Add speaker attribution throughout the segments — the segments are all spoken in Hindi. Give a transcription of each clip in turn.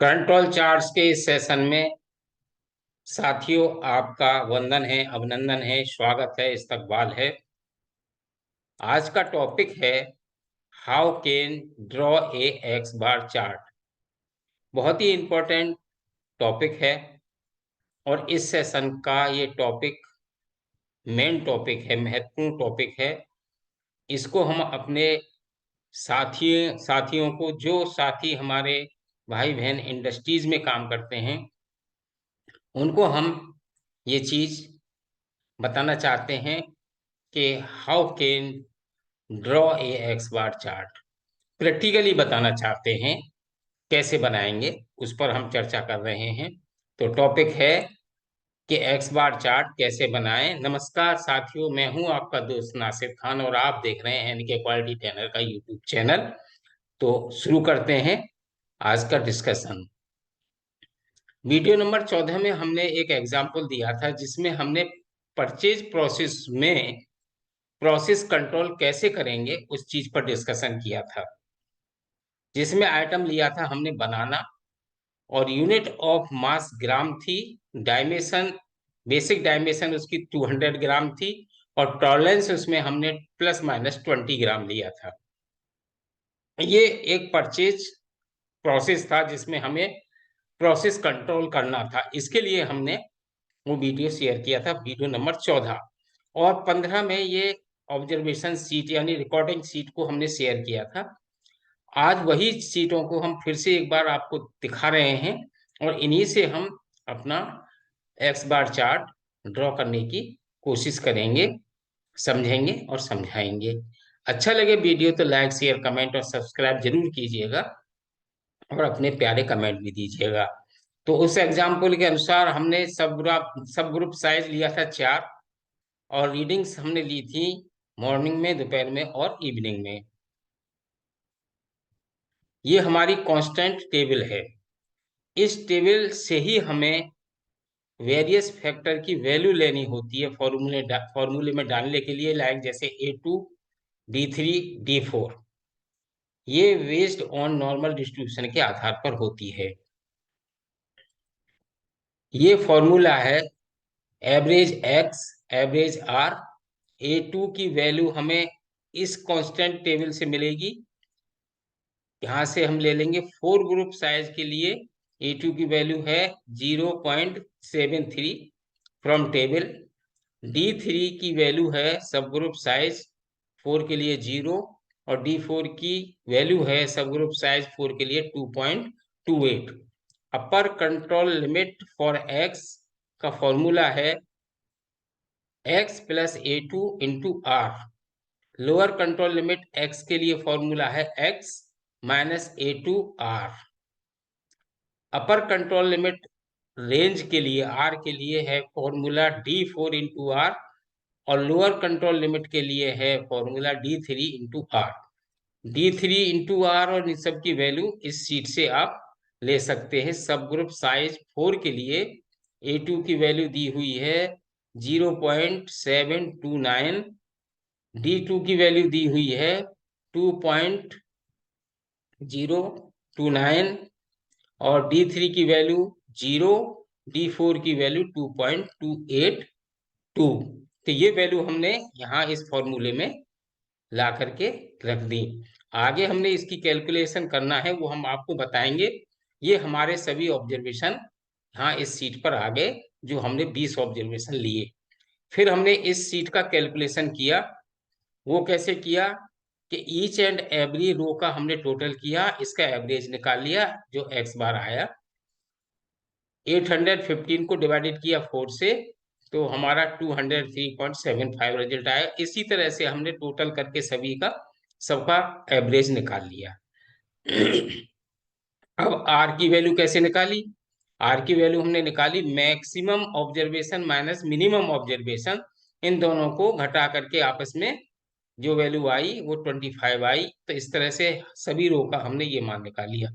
Speaker 1: कंट्रोल चार्ट्स के इस सेशन में साथियों आपका वंदन है, अभिनंदन है, स्वागत है, इस्तकबाल है। आज का टॉपिक है how can draw a x bar chart. बहुत ही इंपॉर्टेंट टॉपिक है और इस सेशन का ये टॉपिक मेन टॉपिक है, महत्वपूर्ण टॉपिक है। इसको हम अपने साथियों को, जो साथी हमारे भाई बहन इंडस्ट्रीज में काम करते हैं, उनको हम ये चीज बताना चाहते हैं कि how can draw a x bar chart. Practically बताना चाहते हैं कैसे बनाएंगे, उस पर हम चर्चा कर रहे हैं। तो टॉपिक है कि एक्स बार चार्ट कैसे बनाएं। नमस्कार साथियों, मैं हूं आपका दोस्त नासिर खान और आप देख रहे हैं एनके क्वालिटी ट्रेनर का यूट्यूब चैनल। तो शुरू करते हैं आज का डिस्कशन। वीडियो नंबर 14 में हमने एक एग्जाम्पल दिया था जिसमें हमने परचेज प्रोसेस में प्रोसेस कंट्रोल कैसे करेंगे उस चीज पर डिस्कशन किया था, जिसमें आइटम लिया था हमने बनाना और यूनिट ऑफ मास ग्राम थी। डायमेंशन, बेसिक डायमेंशन उसकी 200 ग्राम थी और टॉलरेंस उसमें हमने प्लस माइनस 20 ग्राम लिया था। ये एक परचेज प्रोसेस था जिसमें हमें प्रोसेस कंट्रोल करना था। इसके लिए हमने वो वीडियो शेयर किया था, वीडियो नंबर 14। और 15 में ये ऑब्जर्वेशन सीट यानी रिकॉर्डिंग सीट को हमने शेयर किया था। आज वही सीटों को हम फिर से एक बार आपको दिखा रहे हैं और इन्हीं से हम अपना एक्स बार चार्ट ड्रॉ करने की कोशिश करेंगे, समझेंगे और समझाएंगे। अच्छा लगे वीडियो तो लाइक शेयर कमेंट और सब्सक्राइब जरूर कीजिएगा और अपने प्यारे कमेंट भी दीजिएगा। तो उस एग्जाम्पल के अनुसार हमने सब ग्रुप साइज लिया था 4 और रीडिंग्स हमने ली थी मॉर्निंग में, दोपहर में और इवनिंग में। ये हमारी कांस्टेंट टेबल है। इस टेबल से ही हमें वेरियस फैक्टर की वैल्यू लेनी होती है फॉर्मूले में डालने के लिए, लाइक जैसे A2, D3, D4। ये बेस्ड ऑन नॉर्मल डिस्ट्रीब्यूशन के आधार पर होती है। ये फॉर्मूला है average x, average are. A2 की वैल्यू हमें इस कांस्टेंट टेबल से मिलेगी। यहाँ से हम ले लेंगे 4 ग्रुप साइज के लिए A2 की वैल्यू है 0.73 फ्रॉम टेबल। D3 की वैल्यू है सब ग्रुप साइज 4 के लिए 0 और D4 की वैल्यू है सब ग्रुप साइज 4 के लिए 2.28। Upper control limit for x का फॉर्मूला है x plus A2 into R. Lower control limit x के लिए फॉर्मूला है x minus A2 R. Upper control limit range के लिए आर के लिए है फॉर्मूला D4 इंटू आर और लोअर कंट्रोल लिमिट के लिए है formula D3 into R. D3 into R और इन सब की वैल्यू इस शीट से आप ले सकते हैं। सब ग्रुप साइज 4 के लिए A2 की वैल्यू दी हुई है 0.729, D2 की वैल्यू दी हुई है 2.029 और D3 की वैल्यू 0, D4 की वैल्यू 2.282। तो ये वैल्यू हमने यहाँ इस फॉर्मूले में ला करके रख दी। आगे हमने इसकी कैलकुलेशन करना है, वो हम आपको बताएंगे। ये हमारे सभी ऑब्जर्वेशन यहाँ इस सीट पर आ गए, जो हमने 20 ऑब्जर्वेशन लिए। फिर हमने इस सीट का कैलकुलेशन किया। वो कैसे किया कि ईच एंड एवरी रो का हमने टोटल किया, इसका एवरेज निकाल लिया जो एक्स बार आया। 815 को डिवाइडेड किया 4 से तो हमारा 203.75 रिजल्ट आया। इसी तरह से हमने टोटल करके सभी का सबका एवरेज निकाल लिया। अब आर की वैल्यू कैसे निकाली? आर की वैल्यू हमने निकाली maximum observation minus minimum observation, इन दोनों को घटा करके आपस में जो वैल्यू आई वो 25 आई। तो इस तरह से सभी रो का हमने ये मान निकाल लिया।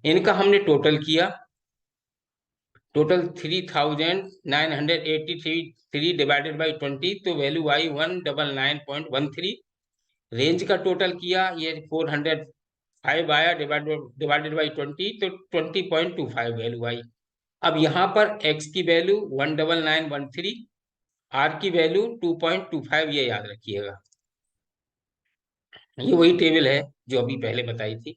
Speaker 1: इनका हमने टोटल किया, टोटल 3983 डिवाइडेड बाई 20 तो वैल्यू आई 199.13। रेंज का टोटल किया, ये 5 आया डिवाइडेड बाई 20, तो 20.25 वैल्यू आई। अब यहाँ पर x की वैल्यू 19913, r की वैल्यू 2.25, ये याद रखिएगा। ये वही टेबल है जो अभी पहले बताई थी।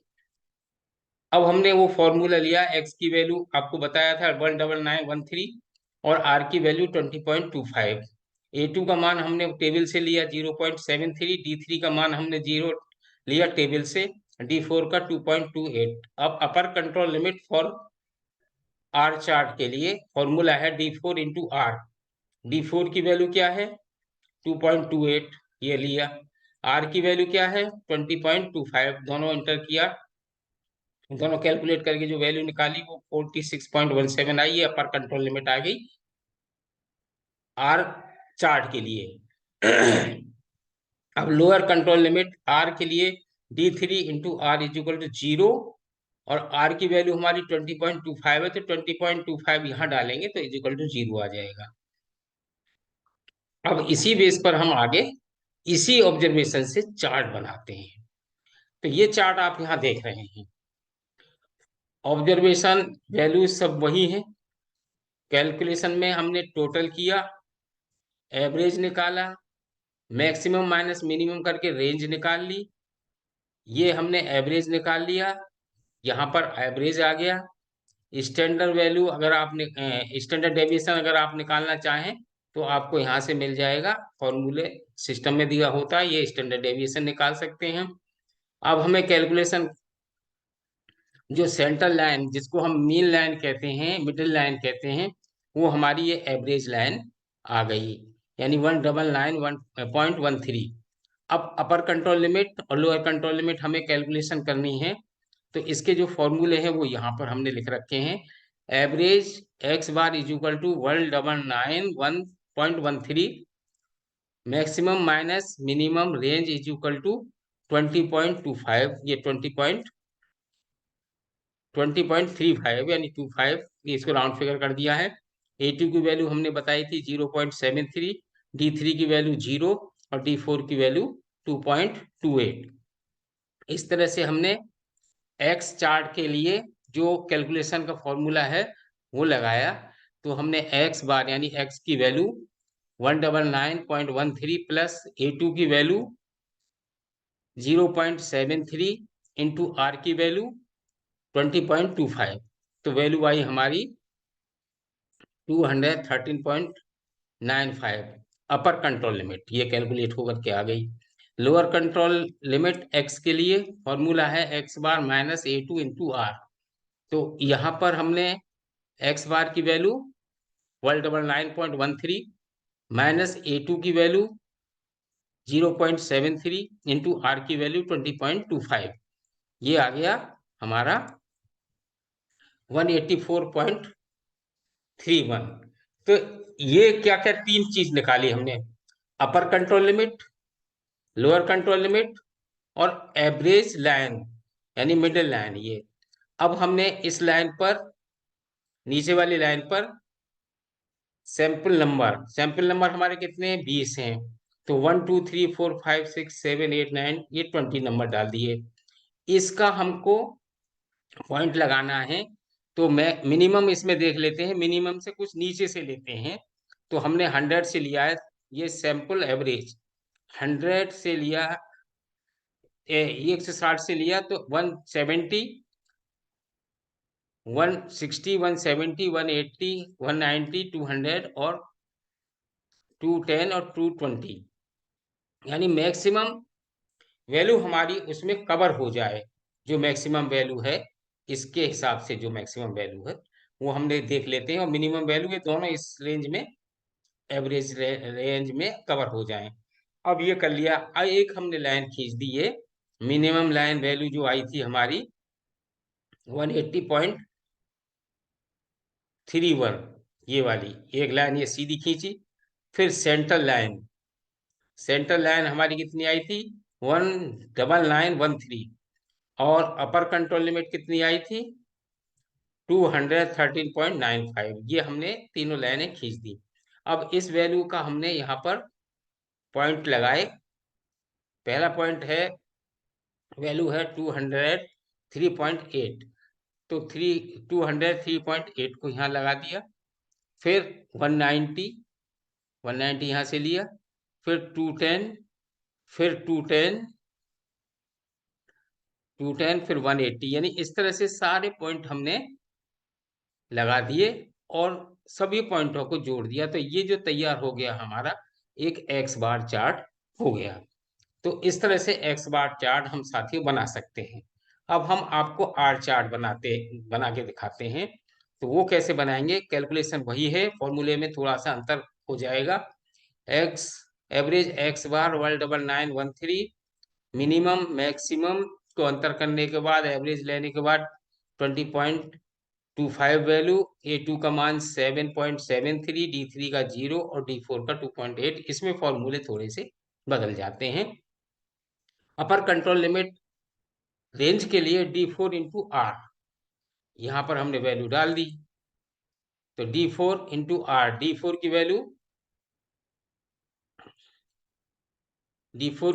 Speaker 1: अब हमने वो फॉर्मूला लिया, x की वैल्यू आपको बताया था 19913 और r की वैल्यू 20.25। a2 का मान हमने टेबल से लिया 0.73, d3 का मान हमने 0 लिया टेबल से, d4 का 2.28। अब upper control limit for R chart के लिए फॉर्मूला है d4 इंटू आर। d4 की वैल्यू क्या है 2.28, ये लिया। आर की वैल्यू क्या है 20.25, दोनों इंटर किया, दोनों कैलकुलेट करके जो वैल्यू निकाली वो 46.17 आई, ये अपर कंट्रोल लिमिट आ गई आर चार्ट के लिए। अब लोअर कंट्रोल लिमिट आर के लिए d3 into R is equal to 0, और आर की वैल्यू हमारी 20.25 है, तो 20.25 यहाँ डालेंगे तो इज इक्वल टू 0 आ जाएगा। अब इसी बेस पर हम आगे इसी ऑब्जर्वेशन से चार्ट बनाते हैं। तो ये चार्ट आप यहाँ देख रहे हैं, ऑब्जर्वेशन वैल्यू सब वही है। कैलकुलेशन में हमने टोटल किया, एवरेज निकाला, मैक्सिमम माइनस मिनिमम करके रेंज निकाल ली। ये हमने एवरेज निकाल लिया, यहाँ पर एवरेज आ गया। स्टैंडर्ड वैल्यू अगर आपने स्टैंडर्ड डेविएशन अगर आप निकालना चाहें तो आपको यहाँ से मिल जाएगा, फॉर्मूले सिस्टम में दिया होता है, ये स्टैंडर्ड डेविएशन निकाल सकते हैं। अब हमें कैलकुलेशन, जो सेंट्रल लाइन जिसको हम मीन लाइन कहते हैं, मिडिल लाइन कहते हैं, वो हमारी ये एवरेज लाइन आ गई, यानी 199.13। अब अपर कंट्रोल लिमिट और लोअर कंट्रोल लिमिट हमें कैलकुलेशन करनी है, तो इसके जो फॉर्मूले हैं वो यहाँ पर हमने लिख रखे हैं। Average X bar is equal to 199.13, maximum minus minimum range is equal to 20.25, ये 20.35 यानी 25, ये इसको राउंड फिगर कर दिया है। A2 की वैल्यू हमने बताई थी 0.73, D3 की वैल्यू 0 और D4 की वैल्यू 2.28। इस तरह से हमने एक्स चार्ट के लिए जो कैलकुलेशन का फॉर्मूला है वो लगाया। तो हमने एक्स बार यानी एक्स की वैल्यू 199.13 प्लस A2 की वैल्यू 0.73 इंटू आर की वैल्यू 20.25, तो वैल्यू आई हमारी 213.95। अपर कंट्रोल लिमिट ये कैलकुलेट होकर के आ गई। लोअर कंट्रोल लिमिट एक्स के लिए फॉर्मूला है X bar minus A2 into R. तो यहाँ पर हमने एक्स बार की वैल्यू 199.13 माइनस A2 की वैल्यू 0.73 इंटू आर की वैल्यू 20.25, ये आ गया हमारा 184.31। तो ये क्या क्या तीन चीज निकाली हमने, अपर control limit, lower control limit और एवरेज लाइन यानी मिडिल लाइन। ये अब हमने इस लाइन पर, नीचे वाली लाइन पर सैंपल नंबर हमारे कितने हैं 20 हैं, तो 1 2 3 4 5 6 7 8 9, ये 20 नंबर डाल दिए। इसका हमको पॉइंट लगाना है, तो मैं मिनिमम इसमें देख लेते हैं, मिनिमम से कुछ नीचे से लेते हैं। तो हमने 100 से लिया है, ये सैंपल एवरेज 100 से लिया, 160 से लिया, तो 170, 160, 170, 180, 190, 200 और 210 और 220, यानी मैक्सिमम वैल्यू हमारी उसमें कवर हो जाए। जो मैक्सिमम वैल्यू है इसके हिसाब से जो मैक्सिमम वैल्यू है वो हमने देख लेते हैं, और मिनिमम वैल्यू ये दोनों इस रेंज में, एवरेज रेंज में कवर हो जाएं। अब ये कर लिया। अब एक हमने लाइन खींच दी है, मिनिमम लाइन वैल्यू जो आई थी हमारी 180.31, ये वाली एक लाइन ये सीधी खींची। फिर सेंट्रल लाइन हमारी कितनी आई थी 19913, और अपर कंट्रोल लिमिट कितनी आई थी 213.95, ये हमने तीनों लाइनें खींच दी। अब इस वैल्यू का हमने यहाँ पर पॉइंट लगाए। पहला पॉइंट है, वैल्यू है 3.8, तो 203.8 को यहाँ लगा दिया। फिर 190, 190 यहाँ से लिया, फिर 210, फिर 210, 210, फिर 180, यानी इस तरह से सारे पॉइंट हमने लगा दिए और सभी पॉइंटों को जोड़ दिया। तो ये जो तैयार हो गया हमारा एक एक्स बार चार्ट हो गया। तो इस तरह से एक्स बार चार्ट हम साथियों बना सकते हैं। अब हम आपको आर चार्ट बना के दिखाते हैं। तो वो कैसे बनाएंगे? कैलकुलेशन वही है, फॉर्मूले में थोड़ा सा अंतर हो जाएगा। एक्स एवरेज एक्स बार 19913, मिनिमम मैक्सिमम को अंतर करने के बाद एवरेज लेने के बाद 20.25 वैल्यू, A2 का मान 7.73, D3 का 0 और D4 का 2.8। इसमें फॉर्मूले थोड़े से बदल जाते हैं। अपर कंट्रोल लिमिट रेंज के लिए D4 इंटू आर, यहाँ पर हमने वैल्यू डाल दी। तो D4 इंटू आर, D4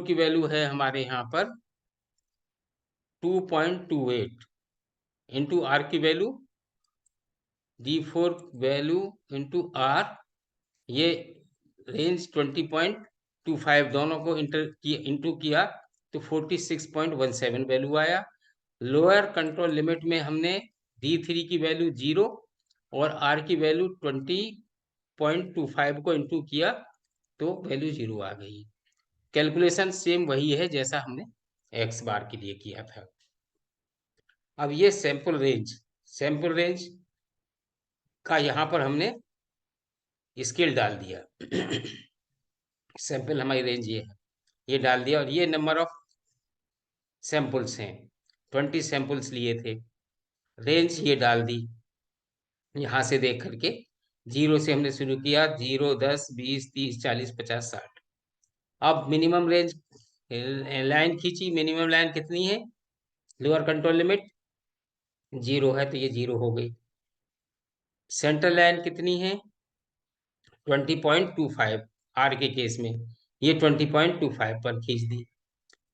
Speaker 1: की वैल्यू है हमारे यहाँ पर 2.28 इंटू आर की value, D4 value into R, ये रेंज 20.25 दोनों को इंटू किया तो 46.17 वैल्यू आया। लोअर कंट्रोल लिमिट में हमने D3 की वैल्यू 0 और आर की वैल्यू 20.25 को इंटू किया तो वैल्यू 0 आ गई। कैलकुलेशन सेम वही है जैसा हमने एक्स बार के लिए किया था। अब ये सैंपल रेंज का यहाँ पर हमने स्केल डाल दिया। सैंपल हमारी रेंज ये है, ये डाल दिया और ये नंबर ऑफ सैंपल्स हैं, 20 सैंपल्स लिए थे। रेंज ये डाल दी यहाँ से देख करके, 0 से हमने शुरू किया, 0, 10, 20, 30, 40, 50, 60। अब मिनिमम रेंज लाइन खींची, मिनिमम लाइन कितनी है? लोअर कंट्रोल लिमिट 0 है तो ये 0 हो गई। सेंट्रल लाइन कितनी है? 20.25 आर के केस में, ये 20.25 पर खींच दी।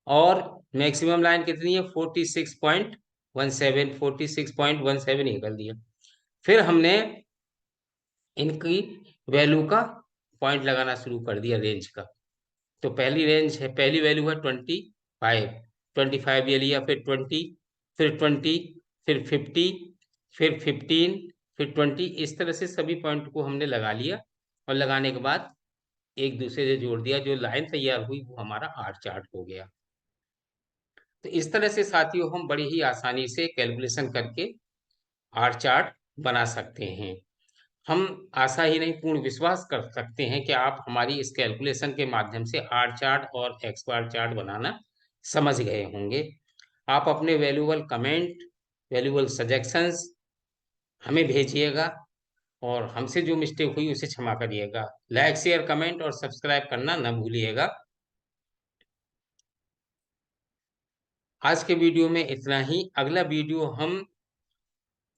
Speaker 1: और मैक्सिमम लाइन कितनी है? 46.17 ये कर दिया। फिर हमने इनकी वैल्यू का पॉइंट लगाना शुरू कर दिया रेंज का। तो पहली वैल्यू है 25, 25 ये लिया, फिर 20, फिर 20, फिर 50, फिर 15, फिर 20। इस तरह से सभी पॉइंट को हमने लगा लिया और लगाने के बाद एक दूसरे से जोड़ दिया, जो लाइन तैयार हुई वो हमारा आर चार्ट हो गया। तो इस तरह से साथियों हम बड़ी ही आसानी से कैलकुलेशन करके आर चार्ट बना सकते हैं। हम आशा ही नहीं पूर्ण विश्वास कर सकते हैं कि आप हमारी इस कैलकुलेशन के माध्यम से आर चार्ट और एक्स बार चार्ट बनाना समझ गए होंगे। आप अपने वैल्यूबल कमेंट, वैल्यूबल सजेशंस हमें भेजिएगा और हमसे जो मिस्टेक हुई उसे क्षमा करिएगा। लाइक, शेयर, कमेंट और सब्सक्राइब करना न भूलिएगा। आज के वीडियो में इतना ही। अगला वीडियो हम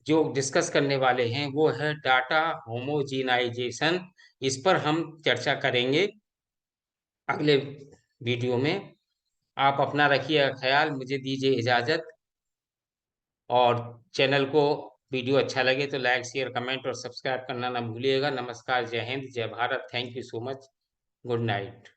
Speaker 1: जो डिस्कस करने वाले हैं वो है डाटा होमोजीनाइजेशन। इस पर हम चर्चा करेंगे अगले वीडियो में। आप अपना रखिए ख्याल, मुझे दीजिए इजाज़त। और चैनल को वीडियो अच्छा लगे तो लाइक, शेयर, कमेंट और सब्सक्राइब करना ना भूलिएगा। नमस्कार, जय हिंद, जय Bharat. Thank you so much. Good night.